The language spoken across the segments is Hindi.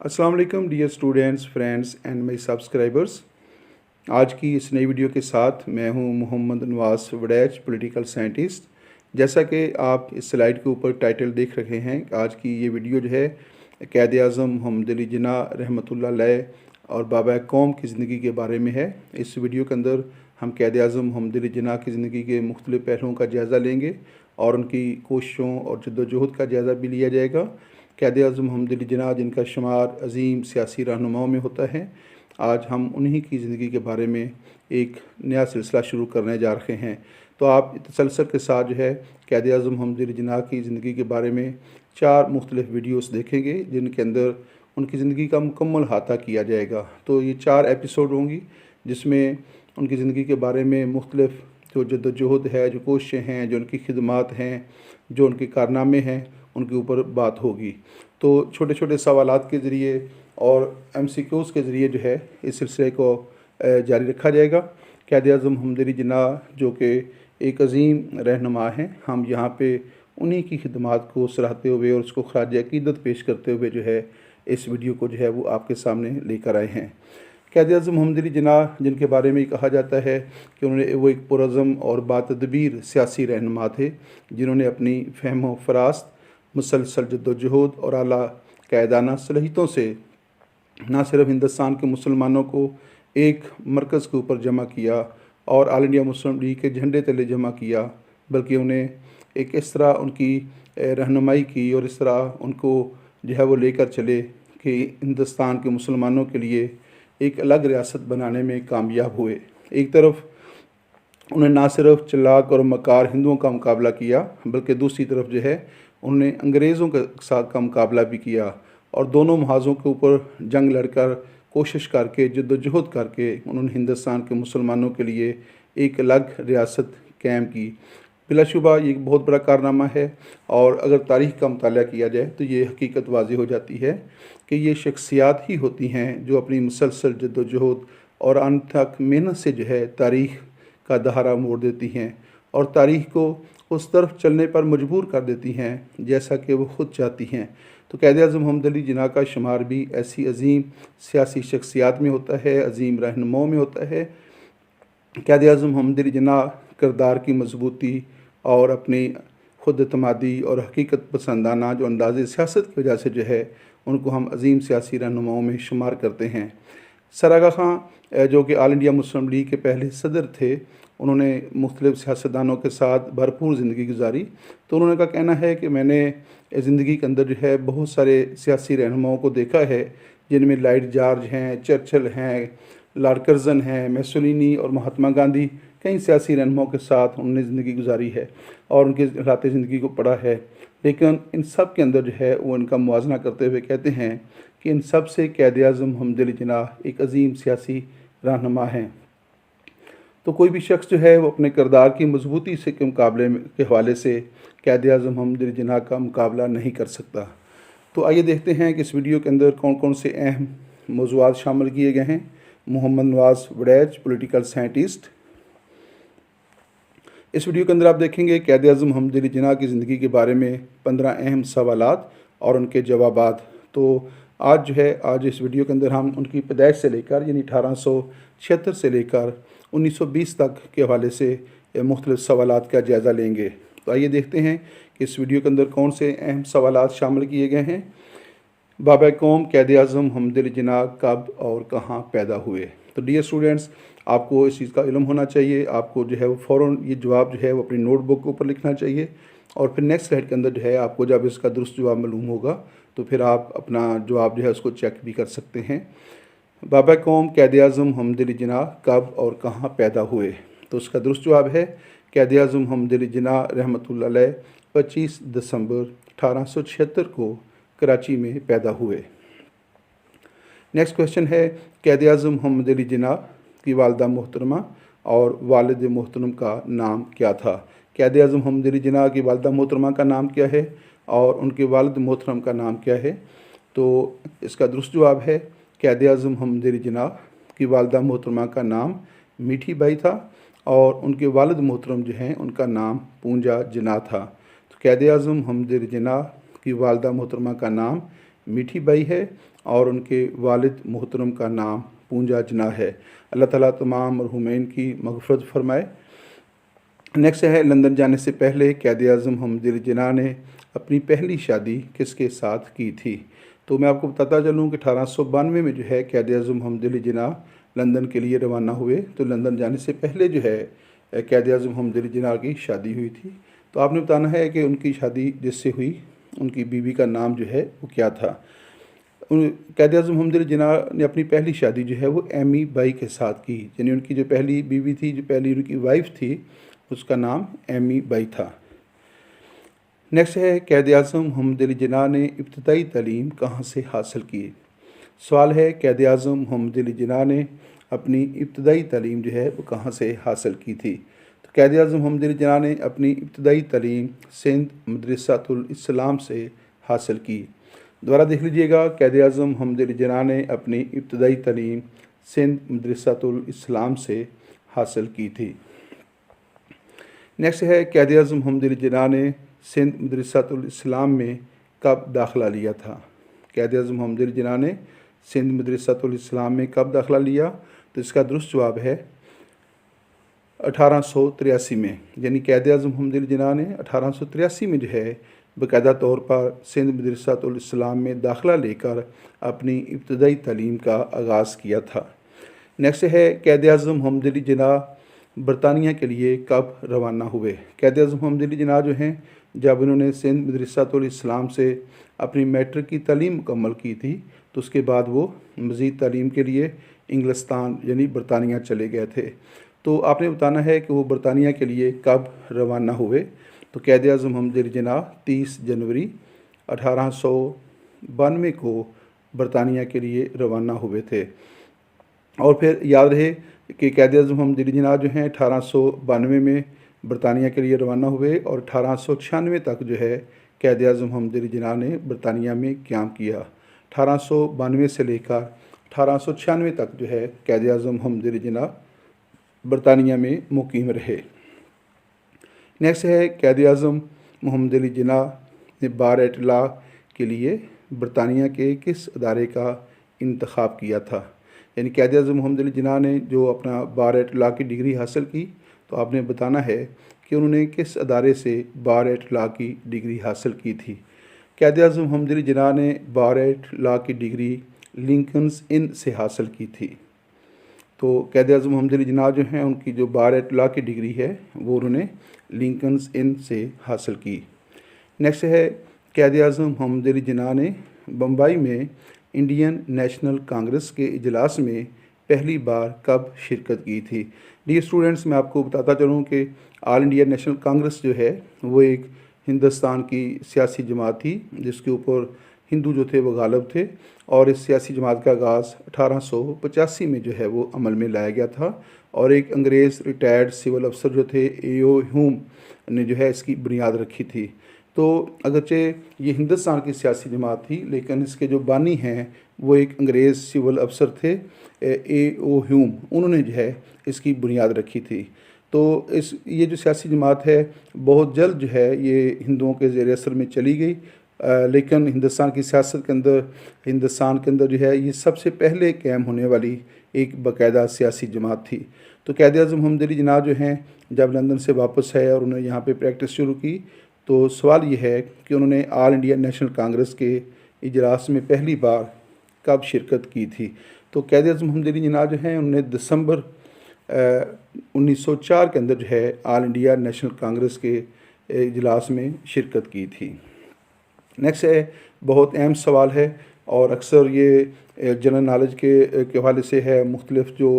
अस्सलाम वालेकुम dear students, friends and my subscribers. आज की इस नई वीडियो के साथ मैं हूं मोहम्मद नवाज वड़ैच, पॉलिटिकल साइंटिस्ट। जैसा कि आप इस स्लाइड के ऊपर टाइटल देख रहे हैं, आज की ये वीडियो जो है क़ायद आज़म मोहम्मद अली जिन्ना रहमतुल्लाह अलैह और बाबा कौम की ज़िंदगी के बारे में है। इस वीडियो के अंदर हम क़ायद आज़म मोहम्मद अली जिन्ना की ज़िंदगी के मुख्तलिफ़ पहलुओं का जायज़ा लेंगे और उनकी कोशिशों और जद्दोजहद का जायज़ा भी लिया जाएगा। क़ायद आज़म मोहम्मद अली जिन्ना जिनका शुमार अज़ीम सियासी रहनुमाओं में होता है, आज हम उन्हीं की ज़िंदगी के बारे में एक नया सिलसिला शुरू करने जा रहे हैं। तो आप तसलसल के साथ जो है क़ायद आज़म मोहम्मद अली जिन्ना की ज़िंदगी के बारे में 4 मुख्तलिफ़ वीडियोस देखेंगे, जिनके अंदर उनकी ज़िंदगी का मुकम्मल अहाता किया जाएगा। तो ये 4 एपिसोड होंगी जिसमें उनकी ज़िंदगी के बारे में मुख्तलिफ़ जो जद्दोजहद है, जो कोशिशें हैं, जो उनकी खिदमात हैं, जो उनके कारनामे हैं, उनके ऊपर बात होगी। तो छोटे छोटे सवालात के ज़रिए और MCQs के ज़रिए जो है इस सिलसिले को जारी रखा जाएगा। क़ायद आज़म मोहम्मद अली जिन्ना जो कि एक अज़ीम रहनुमा हैं, हम यहाँ पे उन्हीं की खिदमात को सराहते हुए और उसको ख़राज अक़ीदत पेश करते हुए जो है इस वीडियो को जो है वो आपके सामने लेकर आए हैं। क़ायद आज़म मोहम्मद अली जिन्ना जिनके बारे में कहा जाता है कि उन्होंने वो एक पुरअज़्म और बातदबीर सियासी रहनुमा थे, जिन्होंने अपनी फ़हम व फ़रास्त, मुसलसल जद्दोजहद और आला क़यादाना सलाहियतों से न सिर्फ हिंदुस्तान के मुसलमानों को एक मरकज़ के ऊपर जमा किया और ऑल इंडिया मुस्लिम लीग के झंडे तले जमा किया, बल्कि उन्हें एक इस तरह उनकी रहनुमाई की और इस तरह उनको जो है वो लेकर चले कि हिंदुस्तान के मुसलमानों के लिए एक अलग रियासत बनाने में कामयाब हुए। एक तरफ उन्हें ना सिर्फ चलाक और मकार हिंदुओं का मुकाबला किया, बल्कि दूसरी तरफ जो है उन्होंने अंग्रेज़ों के साथ का मुकाबला भी किया और दोनों महाज़ों के ऊपर जंग लड़कर, कोशिश करके, जद्दोजहद करके उन्होंने हिंदुस्तान के मुसलमानों के लिए एक अलग रियासत कायम की। बिलाशुबा ये एक बहुत बड़ा कारनामा है और अगर तारीख़ का मुताला किया जाए तो ये हकीकत वाज़ेह हो जाती है कि ये शख्सियात ही होती हैं जो अपनी मुसलसल जद्दोजहद और अनथक मेहनत से जो है तारीख़ का दहारा मोड़ देती हैं और तारीख़ को उस तरफ चलने पर मजबूर कर देती हैं जैसा कि वो ख़ुद चाहती हैं। तो क़ायद आज़म मोहम्मद अली जिन्ना का शुमार भी ऐसी अज़ीम सियासी शख्सियात में होता है, अज़ीम रहनुमाओं में होता है। क़ायद आज़म मोहम्मद अली जिन्ना किरदार की मजबूती और अपनी ख़ुद एतमादी और हकीकत पसंदाना जो अंदाज़े सियासत की वजह से जो है उनको हम अज़ीम सियासी रहनुमाओं में शुमार करते हैं। सर आगा ख़ान जो कि ऑल इंडिया मुस्लिम लीग के पहले सदर थे, उन्होंने मुख्तलिफ़ सियासतदानों के साथ भरपूर ज़िंदगी गुजारी। तो उन्होंने का कहना है कि मैंने ज़िंदगी के अंदर जो है बहुत सारे सियासी रहनुमाओं को देखा है, जिनमें लॉयड जॉर्ज हैं, चर्चिल हैं, लॉर्ड कर्ज़न हैं, मुसोलिनी और महात्मा गांधी, कई सियासी रहनुमाओं के साथ उन्होंने ज़िंदगी गुजारी है और उनके हालात ज़िंदगी को पढ़ा है। लेकिन इन सब के अंदर जो है वो इनका मुवाज़ना करते हुए कहते हैं कि इन सब से क़ायद आज़म मोहम्मद अली जिन्ना एक अज़ीम सियासी रहनुमा हैं। तो कोई भी शख्स जो है वो अपने किरदार की मजबूती से के मुकाबले के हवाले से क़ायद आज़म मोहम्मद अली जिन्ना का मुकाबला नहीं कर सकता। तो आइए देखते हैं कि इस वीडियो के अंदर कौन कौन से अहम मौज़ूआत शामिल किए गए हैं। Mohammad Nawaz Waraich, political scientist. इस वीडियो के अंदर आप देखेंगे क़ायद आज़म मोहम्मद अली जिन्ना की ज़िंदगी के बारे में 15 अहम सवालात और उनके जवाबात। तो आज इस वीडियो के अंदर हम उनकी पैदाइश से लेकर यानी 1876 से लेकर 1920 तक के हवाले से मुख्तलिफ़ सवालात का जायज़ा लेंगे। तो आइए देखते हैं कि इस वीडियो के अंदर कौन से अहम सवालात शामिल किए गए हैं। बाबा कौम क़ायद आज़म मोहम्मद अली जिन्ना कब और कहाँ पैदा हुए। तो डियर स्टूडेंट्स, आपको इस चीज़ का इल्म होना चाहिए। आपको जो है वो फ़ौरन ये जवाब जो है वो अपनी नोटबुक के ऊपर लिखना चाहिए और फिर नेक्स्ट स्लाइड के अंदर जो है आपको जब इसका दुरुस्त जवाब मालूम होगा तो फिर आप अपना जवाब जो है उसको चेक भी कर सकते हैं। बाबा कौम क़ायद आज़म मोहम्मद अली जिन्ना कब और कहाँ पैदा हुए। तो उसका दुरुस्त जवाब है क़ायद आज़म मोहम्मद अली जिन्ना रहमतुल्लाह अलैह 25 दिसंबर 1876 को कराची में पैदा हुए। नेक्स्ट क्वेश्चन है क़ायद आज़म मोहम्मद अली जिन्ना की वालिदा मोहतरमा और वालिद मोहतरम का नाम क्या था। क़ायद आज़म मोहम्मद अली जिन्ना की वालिदा मोहतरमा का नाम क्या है और उनके वालिद मोहतरम का नाम क्या है। तो इसका दुरुस्त जवाब है क़ायद आज़म मोहम्मद अली जिन्ना की वालिदा मोहतरमा का नाम मीठी बाई था और उनके वालिद मोहतरम जो हैं उनका नाम पूंजा जिन्ना था। तो क़ायद आज़म मोहम्मद अली जिन्ना की वालिदा मोहतरमा का नाम मीठी बाई है और उनके वालिद मोहतरम का नाम पूंजा जना है। अल्लाह ताला तमाम मरहूमैन की मग़फ़िरत फ़रमाए। नेक्स्ट है, लंदन जाने से पहले क़ायद-ए-आज़म मोहम्मद अली जिन्ना ने अपनी पहली शादी किसके साथ की थी? तो मैं आपको बताता चलूँ कि 1892 में जो है क़ायद-ए-आज़म मोहम्मद अली जिन्ना लंदन के लिए रवाना हुए। तो लंदन जाने से पहले जो है क़ायद-ए-आज़म मोहम्मद अली जिन्ना की शादी हुई थी। तो आपने बताना है कि उनकी शादी जिससे हुई उनकी बीवी का नाम जो है वो क्या था। क़ायद-ए-आज़म मोहम्मद अली जिन्ना ने अपनी पहली शादी जो है वो एमी बाई के साथ की, यानी उनकी जो पहली बीवी थी, जो पहली उनकी वाइफ थी, उसका नाम एमी बाई था। नेक्स्ट है, क़ायद-ए-आज़म मोहम्मद अली जिन्ना ने इब्तिदाई तालीम कहाँ से हासिल की? सवाल है, क़ायद-ए-आज़म मोहम्मद अली जिन्ना ने अपनी इब्तिदाई तालीम जो है वो कहाँ से हासिल की थी? तो क़ायद-ए-आज़म मोहम्मद अली जिन्ना ने अपनी इब्तिदाई तालीम सिंध मदरसातुल इस्लाम से हासिल की। दोबारा देख लीजिएगा, क़ायद-ए-आज़म मोहम्मद अली जिन्ना ने अपनी इब्तिदाई तालीम सिंध मदरसातुल इस्लाम से हासिल की थी। नेक्स्ट है, क़ायद-ए-आज़म मोहम्मद अली जिन्ना ने सिंध मदरसातुल इस्लाम में कब दाखिला लिया था? क़ायद-ए-आज़म मोहम्मद अली जिन्ना ने सिंध मदरसातुल इस्लाम में कब दाखिला लिया? तो इसका दुरुस्त जवाब है 1883 में, यानी क़ायद-ए-आज़म मोहम्मद अली जिन्ना ने 1883 में जो है बाकायदा तौर पर सिंध मदरसातुल इस्लाम में दाखिला लेकर अपनी इब्तिदाई तालीम का आगाज़ किया था। नेक्स्ट है, क़ायद-ए-आज़म मोहम्मद अली जिन्ना बरतानिया के लिए कब रवाना हुए? क़ायद-ए-आज़म मोहम्मद अली जिन्ना जो हैं, जब इन्होंने सिंध मदरसातुल इस्लाम से अपनी मैट्रिक की तालीम मुकम्मल की थी, तो उसके बाद वो मज़ीद तालीम के लिए इंग्लिस्तान यानी बरतानिया चले गए थे। तो आपने बताना है कि वो बरतानिया के लिए कब रवाना हुए। तो क़ायद-ए-आज़म मोहम्मद अली जिन्ना 30 जनवरी 1892 को बरतानिया के लिए रवाना हुए थे। और फिर याद रहे कि क़ायद-ए-आज़म मोहम्मद अली जिन्ना जो हैं 1892 में बरतानिया के लिए रवाना हुए और 1896 तक जो है क़ायद-ए-आज़म मोहम्मद अली जिन्ना ने बरतानिया में क़याम किया। 1892 से लेकर 1896 तक जो है क़ायद-ए-आज़म मोहम्मद अली जिन्ना बरतानिया में मुक़ीम रहे। नेक्स्ट है, क़ायद-ए-आज़म मोहम्मद अली जिन्ना ने बार एट लॉ के लिए बरतानिया के किस अदारे का इंतख़ाब किया था? यानी क़ायद-ए-आज़म मोहम्मद अली जिन्ना ने जो अपना बार एट लॉ की डिग्री हासिल की, तो आपने बताना है कि उन्होंने किस अदारे से बार एट लॉ की डिग्री हासिल की थी। क़ायद-ए-आज़म मोहम्मद अली जिन्ना ने बार एट लॉ की डिग्री लिंकन्स इन से हासिल की थी। तो क़ायद-ए-आज़म मोहम्मद अली जिन्ना जो हैं, उनकी जो बार एट लॉ की डिग्री है वो उन्होंने लिंकन्स इन से हासिल की। नेक्स्ट है, क़ायद-ए-आज़म मोहम्मद अली जिन्ना ने बम्बई में इंडियन नेशनल कांग्रेस के इजलास में पहली बार कब शिरकत की थी? डियर स्टूडेंट्स, मैं आपको बताता चलूँ कि ऑल इंडिया नेशनल कांग्रेस जो है वो एक हिंदुस्तान की सियासी जमात थी जिसके ऊपर हिंदू जो थे वो गालिब थे, और इस सियासी जमात का आगाज़ 1885 में जो है वो अमल में लाया गया था। और एक अंग्रेज़ रिटायर्ड सिविल अफसर जो थे A.O. ह्यूम ने जो है इसकी बुनियाद रखी थी। तो अगरचे ये हिंदुस्तान की सियासी जमात थी, लेकिन इसके जो बानी हैं वो एक अंग्रेज़ सिविल अफसर थे A.O. ह्यूम, उन्होंने जो है इसकी बुनियाद रखी थी। तो ये जो सियासी जमात है बहुत जल्द जो है ये हिंदुओं के ज़ेर असर में चली गई, लेकिन हिंदुस्तान की सियासत के अंदर, हिंदुस्तान के अंदर जो है ये सबसे पहले कायम होने वाली एक बाकायदा सियासी जमात थी। तो क़ायद-ए-आज़म मोहम्मद अली जिन्ना जो हैं, जब लंदन से वापस आए और उन्होंने यहाँ पे प्रैक्टिस शुरू की, तो सवाल ये है कि उन्होंने ऑल इंडिया नेशनल कांग्रेस के इजलास में पहली बार कब शिरकत की थी? तो क़ायद-ए-आज़म मोहम्मद अली जिन्ना जो हैं, उन्होंने दिसंबर 1904 के अंदर जो है ऑल इंडिया नेशनल कांग्रेस के इजलास में शिरकत की थी। नेक्स्ट है, बहुत अहम सवाल है और अक्सर ये जनरल नॉलेज के हवाले से है। मुख्तलिफ जो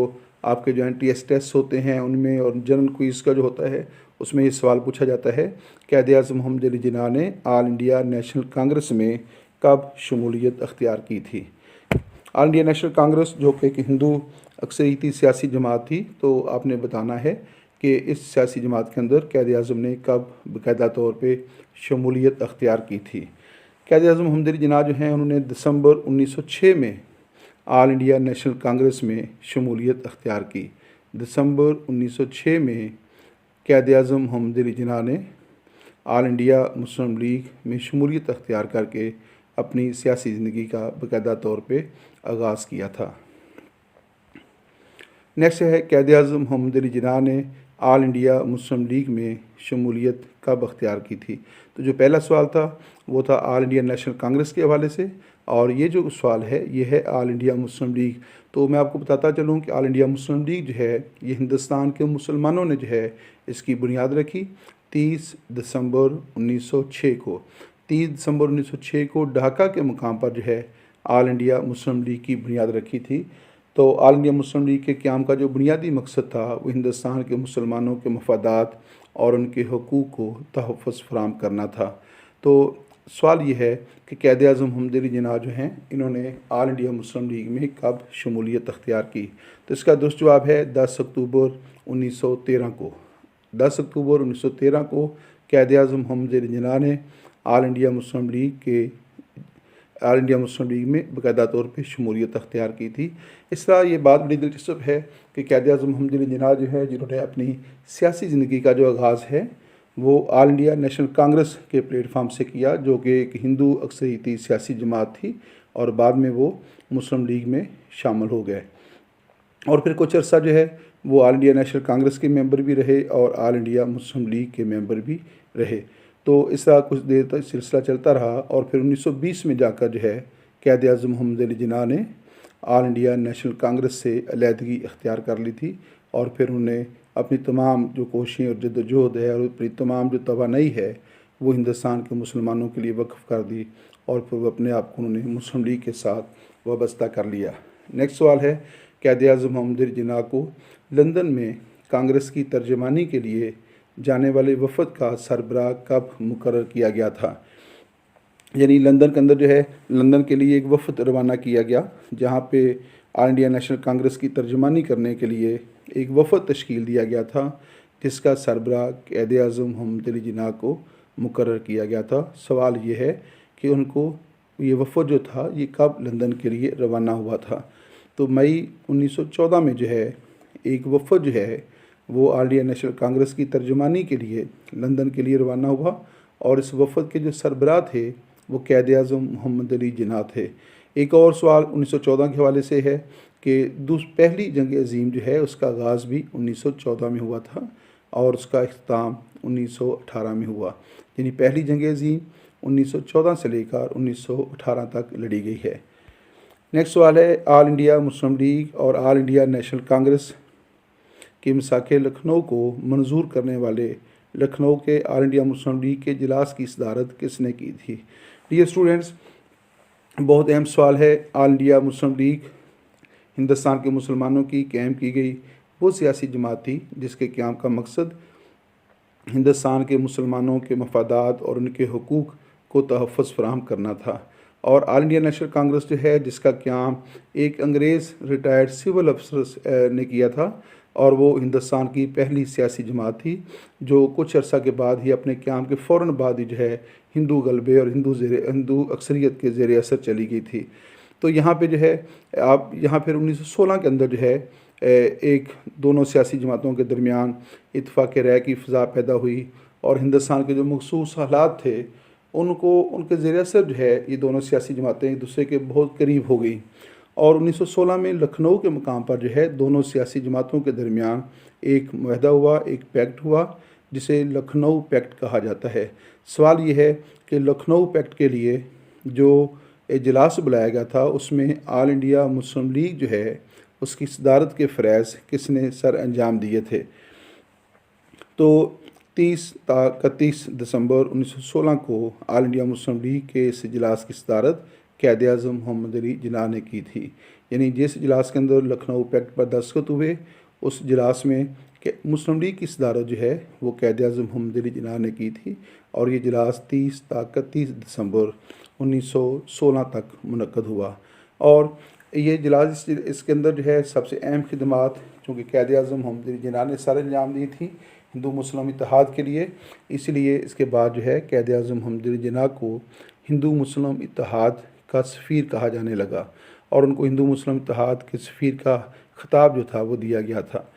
आपके जो NTS टेस्ट होते हैं उनमें और जनरल क्विज़ का जो होता है उसमें ये सवाल पूछा जाता है, क़ायद-ए-आज़म मोहम्मद अली जिन्ना ने ऑल इंडिया नेशनल कांग्रेस में कब शमूलियत अख्तियार की थी? ऑल इंडिया नेशनल कांग्रेस जो कि एक हिंदू अक्सरियती सियासी जमात थी, तो आपने बताना है कि इस सियासी जमात के अंदर क़ायद-ए-आज़म ने कब बाकायदा तौर पे शमूलियत अख्तियार की थी। क़ायद-ए-आज़म मोहम्मद अली जिन्ना जो हैं, उन्होंने दिसंबर 1906 में ऑल इंडिया नेशनल कांग्रेस में शमूलियत अख्तियार की। दिसंबर 1906 में क़ायद-ए-आज़म मोहम्मद अली जिन्ना ने ऑल इंडिया मुस्लिम लीग में शमूलियत अख्तियार करके अपनी सियासी ज़िंदगी का बाकायदा तौर पे आगाज़ किया था। नेक्स्ट है क़ायद आज़म मोहम्मद अली जिन्ना ने ऑल इंडिया मुस्लिम लीग में शमूलियत कब अख्तियार की थी। तो जो पहला सवाल था वो था ऑल इंडिया नेशनल कांग्रेस के हवाले से, और ये जो सवाल है ये है ऑल इंडिया मुस्लिम लीग। तो मैं आपको बताता चलूँ कि ऑल इंडिया मुस्लिम लीग जो है ये हिंदुस्तान के मुसलमानों ने जो है इसकी बुनियाद रखी 30 दिसंबर 1906 को। 30 दिसंबर 1906 को ढाका के मुकाम पर जो है ऑल इंडिया मुस्लिम लीग की बुनियाद रखी थी। तो ऑल इंडिया मुस्लिम लीग के क़याम का जो बुनियादी मकसद था वो हिंदुस्तान के मुसलमानों के मफादात और उनके हकूक़ को तहफ़्फ़ुज़ फराहम करना था। तो सवाल ये है कि क़ायद आज़म मोहम्मद अली जिन्ना जो हैं इन्होंने ऑल इंडिया मुस्लिम लीग में कब शमूलियत अख्तियार की। तो इसका दुरुस्त जवाब है 10 अक्टूबर 1913 को। 10 अक्टूबर 1913 को क़ायद आज़म मोहम्मद अली जिन्ना ने ऑल इंडिया मुस्लिम लीग में बाकायदा तौर पे शमूलियत अख्तियार की थी। इस तरह ये बात बड़ी दिलचस्प है कि क़ायद आज़म मोहम्मद अली जिन्ना जो है जिन्होंने अपनी सियासी ज़िंदगी का जो आगाज़ है वो ऑल इंडिया नेशनल कांग्रेस के प्लेटफार्म से किया, जो कि एक हिंदू अक्सरियती सियासी जमात थी, और बाद में वो मुस्लिम लीग में शामिल हो गए। और फिर कुछ अर्सा जो है वो ऑल इंडिया नेशनल कांग्रेस के मेंबर भी रहे और ऑल इंडिया मुस्लिम लीग के मेंबर भी रहे। तो इस तरह कुछ देर तक सिलसिला चलता रहा और फिर 1920 में जाकर जो है क़ायद आज़म मोहम्मद अली जिन्ना ने ऑल इंडिया नेशनल कांग्रेस से अलहदगी इख्तियार कर ली थी, और फिर उन्हें अपनी तमाम जो कोशिशें और जद्दोजहद है और अपनी तमाम जो तवानाई है वो हिंदुस्तान के मुसलमानों के लिए वक्फ़ कर दी, और फिर वो अपने आप को उन्होंने मुस्लिम लीग के साथ वाबस्ता कर लिया। नेक्स्ट सवाल है क़ायद आज़म मोहम्मद अली जिन्ना को लंदन में कांग्रेस की तर्जमानी के लिए जाने वाले वफ़द का सरबराह कब मुकर्रर किया गया था। यानी लंदन के अंदर जो है लंदन के लिए एक वफ़द रवाना किया गया, जहाँ पे ऑल इंडिया नेशनल कांग्रेस की तर्जमानी करने के लिए एक वफ़द तश्कील दिया गया था, जिसका सरबराह क़ायद आज़म मोहम्मद अली जिन्ना को मुकर्रर किया गया था। सवाल ये है कि उनको ये वफ़द जो था ये कब लंदन के लिए रवाना हुआ था। तो मई 1914 में जो है एक वफ़द जो है वो ऑल इंडिया नेशनल कांग्रेस की तर्जमानी के लिए लंदन के लिए रवाना हुआ, और इस वफ़द के जो सरबराह थे वो क़ायद आज़म मोहम्मद अली जिन्ना थे। एक और सवाल 1914 के हवाले से है कि पहली जंग अज़ीम जो है उसका आगाज़ भी 1914 में हुआ था और उसका इख्तिताम 1918 में हुआ। यानी पहली जंग अज़ीम 1914 से लेकर 1918 तक लड़ी गई है। नेक्स्ट सवाल है ऑल इंडिया मुस्लिम लीग और ऑल इंडिया नेशनल कांग्रेस के मसाके लखनऊ को मंजूर करने वाले लखनऊ के ऑल इंडिया मुस्लिम लीग के इजलास की सदारत किसने की थी। डियर स्टूडेंट्स, बहुत अहम सवाल है। All India Muslim league Hindustan के मुसलमानों की क़याम की गई वो सियासी जमात थी जिसके क़याम का मकसद हिंदुस्तान के मुसलमानों के मफादात और उनके हकूक़ को तहफ़्फ़ुज़ फराहम करना था। और ऑल इंडिया नेशनल कांग्रेस जो है जिसका क़याम एक अंग्रेज़ रिटायर्ड सिविल अफसर ने किया था, और वो हिंदुस्तान की पहली सियासी जमात थी जो कुछ अर्सा के बाद ही अपने क़याम के फ़ौरन बाद ही जो है हिंदू गलबे और हिंदू अक्सरियत के ज़ेर असर चली गई थी। तो यहाँ पे जो है आप यहाँ फिर 1916 के अंदर जो है एक दोनों सियासी जमातों के दरमियान इत्तेफ़ाक़ राय की फ़ज़ा पैदा हुई, और हिंदुस्तान के जो मख़सूस हालात थे उनको उनके ज़ेर असर जो है ये दोनों सियासी जमातें एक दूसरे के बहुत करीब हो गई, और 1916 में लखनऊ के मुकाम पर जो है दोनों सियासी जमातों के दरमियान एक मुआहदा हुआ, एक पैक्ट हुआ जिसे लखनऊ पैक्ट कहा जाता है। सवाल ये है कि लखनऊ पैक्ट के लिए जो इजलास बुलाया गया था उसमें ऑल इंडिया मुस्लिम लीग जो है उसकी सदारत के फ़रज़ किसने सर अंजाम दिए थे। तो 31 दिसंबर 1916 को ऑल इंडिया मुस्लिम लीग के इस इजलास की सदारत क़ायद आज़म मोहम्मद अली जिन्ना ने की थी। यानी जिस इजलास के अंदर लखनऊ पैक्ट पर दस्तखत हुए उस इजलास में मुस्लिम लीग की सदारत जो है वो क़ायद आज़म मोहम्मद अली जिन्ना ने की थी, और ये इजलास 30 दिसंबर 1916 तक मुनक़्क़द हुआ। और ये इजलास इसके अंदर जो है सबसे अहम खिदमात चूँकि क़ायद आज़म मोहम्मद अली जिन्ना ने सर अंजाम दी थी हिंदू मुस्लिम इत्तेहाद के लिए, इसलिए इसके बाद जो है क़ायद आज़म मोहम्मद अली जिन्ना को हिंदू मुस्लिम इत्तेहाद का सफ़ीर कहा जाने लगा, और उनको हिंदू मुस्लिम इत्तेहाद के सफ़ीर का ख़िताब जो था वो दिया गया था।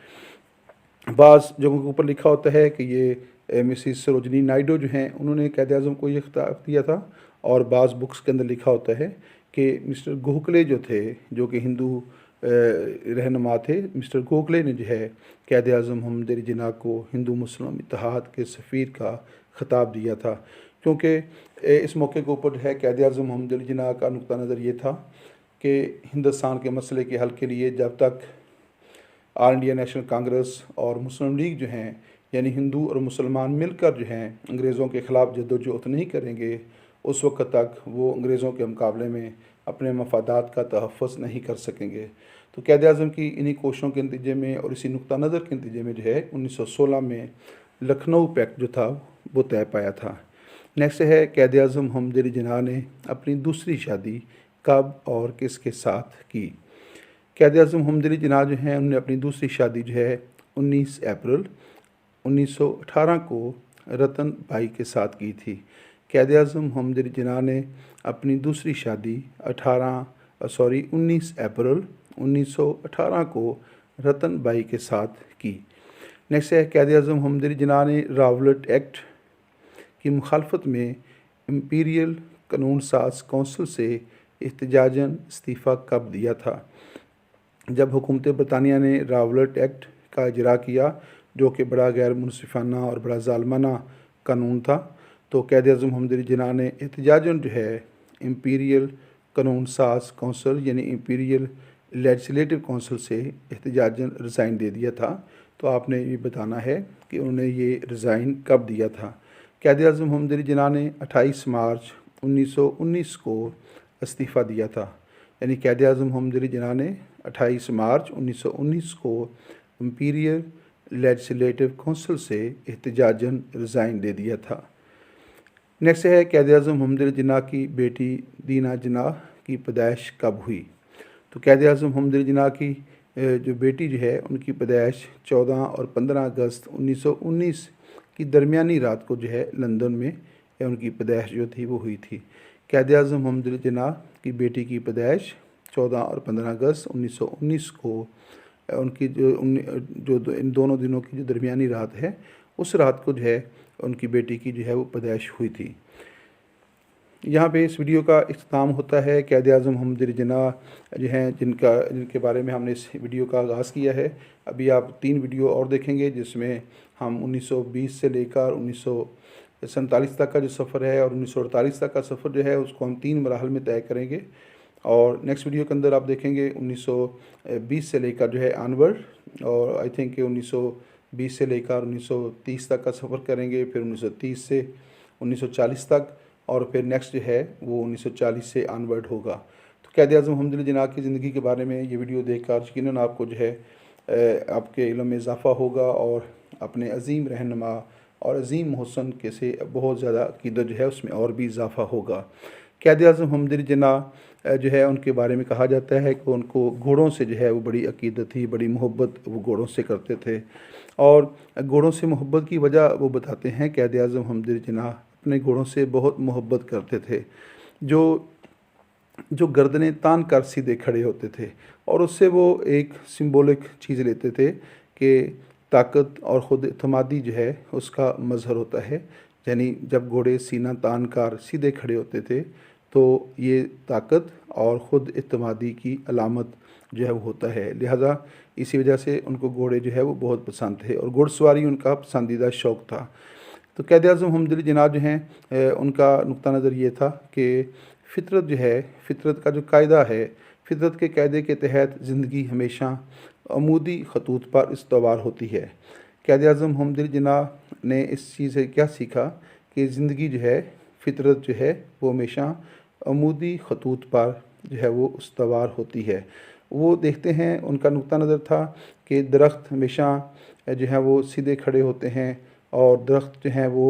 बाज़ जगहों के ऊपर लिखा होता है कि ये मिसिस सरोजनी नायडू जो हैं उन्होंने क़ायद आज़म को ये ख़िताब दिया था, और बाज़ बुक्स के अंदर लिखा होता है कि मिस्टर गोखले जो थे, जो कि हिंदू रहनुमा थे, मिस्टर गोखले ने जो है क़ायद आज़म मोहम्मद अली जिन्ना को हिंदू मुस्लिम इत्तेहाद के सफ़ीर का ख़िताब दिया था, क्योंकि इस मौके के ऊपर जो है क़ायद आज़म मोहम्मद अली जिन्ना का नुक्ता नज़र ये था कि हिंदुस्तान के मसले के हल के लिए जब तक ऑल इंडिया नेशनल कांग्रेस और मुस्लिम लीग जो हैं, यानी हिंदू और मुसलमान मिलकर जो हैं अंग्रेज़ों के ख़िलाफ़ जद्दोजहद नहीं करेंगे, उस वक्त तक वो अंग्रेज़ों के मुकाबले में अपने मफादात का तहफ़्फ़ुज़ नहीं कर सकेंगे। तो क़ायद आज़म की इन्हीं कोशिशों के नतीजे में और इसी नुक्ता नज़र के नतीजे में जो है 1916 में लखनऊ पैक्ट जो था वो तय पाया था। नेक्स्ट है क़ायद आज़म मोहम्मद अली जिन्ना ने अपनी दूसरी शादी कब और किसके साथ की। क़ायद आज़म मोहम्मद अली जिन्ना जो हैं उन्होंने अपनी दूसरी शादी जो है 19 अप्रैल 1918 को रतन बाई के साथ की थी। क़ायद आज़म मोहम्मद अली जिन्ना ने अपनी दूसरी शादी 19 अप्रैल 1918 को रतन बाई के साथ की। नेक्स्ट है क़ायद आज़म मोहम्मद अली जिन्ना ने रावलट एक्ट की मुखालफत में इम्पीरियल कानून साज कौंसिल से एहतजाजन इस्तीफ़ा कब दिया था। जब हुकूमत बरतानिया ने रावलट एक्ट का इजरा किया, जो कि बड़ा गैर मुनसिफाना और बड़ा ज़ालमाना कानून था, तो क़ायद आज़म मोहम्मद अली जिन्ना ने एहतजाजन जो है इम्पीरियल कानून साज कौंसिल यानी इम्पीरियल लेजिस्लेटिव कौंसिल से एहतजाजन रिज़ाइन दे दिया था। तो आपने ये बताना है कि उन्होंने ये रिज़ाइन कब दिया था। क़ायद आज़म मोहम्मद अली जिन्ना ने 28 मार्च 1919 को इस्तीफ़ा दिया था, यानी क़ायद आज़म मोहम्मद अली जिन्ना ने 28 मार्च 1919 को इम्पीरियल लेजिस्लेटिव कौंसिल से एहतजाजन रिज़ाइन दे दिया था। नेक्स्ट है क़ायद आज़म मोहम्मद अली जिन्ना की बेटी दीना जिन्ना की पैदाइश कब हुई। तो क़ायद आज़म मोहम्मद अली जिन्ना की जो बेटी जो है उनकी पैदाइश 14 और 15 अगस्त 1919 की दरमियानी रात को जो है लंदन में उनकी पैदाइश जो थी वो हुई थी। क़ायद आज़म मोहम्मद अली जिन्ना की बेटी की पैदाइश 14 और 15 अगस्त 1919 को उनकी जो इन दोनों दिनों की जो दरमियानी रात है, उस रात को जो है उनकी बेटी की जो है वो पैदाइश हुई थी। यहाँ पे इस वीडियो का इख्तिताम होता है। क़ायद आज़म मोहम्मद अली जिन्ना जो हैं जिनके बारे में हमने इस वीडियो का आगाज़ किया है। अभी आप 3 वीडियो और देखेंगे, जिसमें हम 1920 से लेकर 1947 तक का जो सफ़र है और 1948 तक का सफ़र जो है उसको हम 3 मराहल में तय करेंगे। और नेक्स्ट वीडियो के अंदर आप देखेंगे 1920 से लेकर जो है ऑनवर्ड, और आई थिंक 1920 से लेकर 1930 तक का सफ़र करेंगे, फिर 1930 से 1940 तक, और फिर नेक्स्ट जो है वो 1940 से ऑनवर्ड होगा। तो क़ायद आज़म मोहम्मद अली जिन्ना की ज़िंदगी के बारे में ये वीडियो देखकर यकीनन आपको जो है आपके इल्म में इजाफ़ा होगा और अपने अज़ीम रहनुमा और अज़ीम मोहसन के से बहुत ज़्यादा अक़ीदत जो है उसमें और भी इजाफ़ा होगा। क़ायद आज़म मोहम्मद अली जिन्ना जो है उनके बारे में कहा जाता है कि उनको घोड़ों से जो है वो बड़ी अक़ीदत थी, बड़ी मोहब्बत वो घोड़ों से करते थे, और घोड़ों से मोहब्बत की वजह वो बताते हैं क़ायद आज़म मोहम्मद अली जिन्ना अपने घोड़ों से बहुत मोहब्बत करते थे, जो गर्दनें तान कर सीधे खड़े होते थे, और उससे वो एक सिंबॉलिक चीज़ लेते थे कि ताकत और ख़ुद एतमादी जो है उसका मज़हर होता है। यानी जब घोड़े सीना तान कर सीधे खड़े होते थे तो ये ताकत और ख़ुद एतमादी की अलामत जो है वो होता है। लिहाजा इसी वजह से उनको घोड़े जो है वो बहुत पसंद थे और घुड़सवारी उनका पसंदीदा शौक़ था। तो क़ायद आज़म मोहम्मद अली जिन्ना जो हैं उनका नुक्ता नज़र ये था कि फ़ितरत जो है, फ़ितरत का जो कायदा है, फ़ितरत के कायदे के तहत ज़िंदगी हमेशा अमूदी खतूत पर इस्तवार होती है। क़ायद आज़म मोहम्मद अली जिन्ना ने इस चीज़ से क्या सीखा कि ज़िंदगी जो है, फ़ितरत जो है वो हमेशा अमूदी खतूत पर जो है वो इस्तवार होती है। वो देखते हैं, उनका नुक्ता नज़र था कि दरख्त हमेशा जो है वो सीधे खड़े होते हैं और दरख्त जो हैं वो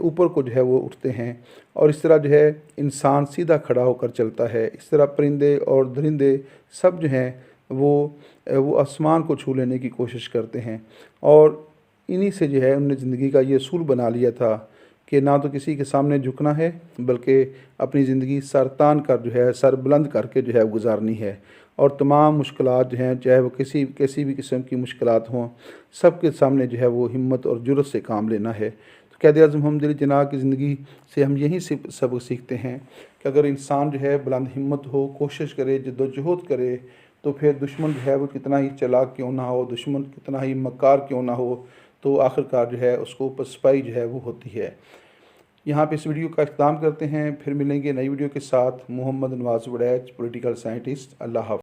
ऊपर को जो है वो उठते हैं, और इस तरह जो है इंसान सीधा खड़ा होकर चलता है। इस तरह परिंदे और दरिंदे सब जो हैं वो आसमान को छू लेने की कोशिश करते हैं, और इन्हीं से जो है उन्होंने ज़िंदगी का ये असूल बना लिया था कि ना तो किसी के सामने झुकना है, बल्कि अपनी ज़िंदगी सर तान कर जो है, सर बुलंद करके जो है गुजारनी है, और तमाम मुश्किलात जो हैं, चाहे वो कैसी भी किस्म की मुश्किलात हों, सब के सामने जो है वो हिम्मत और जुर्रत से काम लेना है। तो क़ायद-ए-आज़म मोहम्मद अली जिन्नाह की ज़िंदगी से हम यही सबक सीखते हैं कि अगर इंसान जो है बुलंद हिम्मत हो, कोशिश करे, जद्दोजहद करे, तो फिर दुश्मन जो है वो कितना ही चालाक क्यों ना हो, दुश्मन कितना ही मक्कार क्यों ना हो, तो आखिरकार जो है उसको पसपाई जो है वो होती है। यहाँ पे इस वीडियो का इख्तिताम करते हैं, फिर मिलेंगे नई वीडियो के साथ। मोहम्मद नवाज़ वड़ैच, पॉलिटिकल साइंटिस्ट। अल्लाह हाफ़िज़।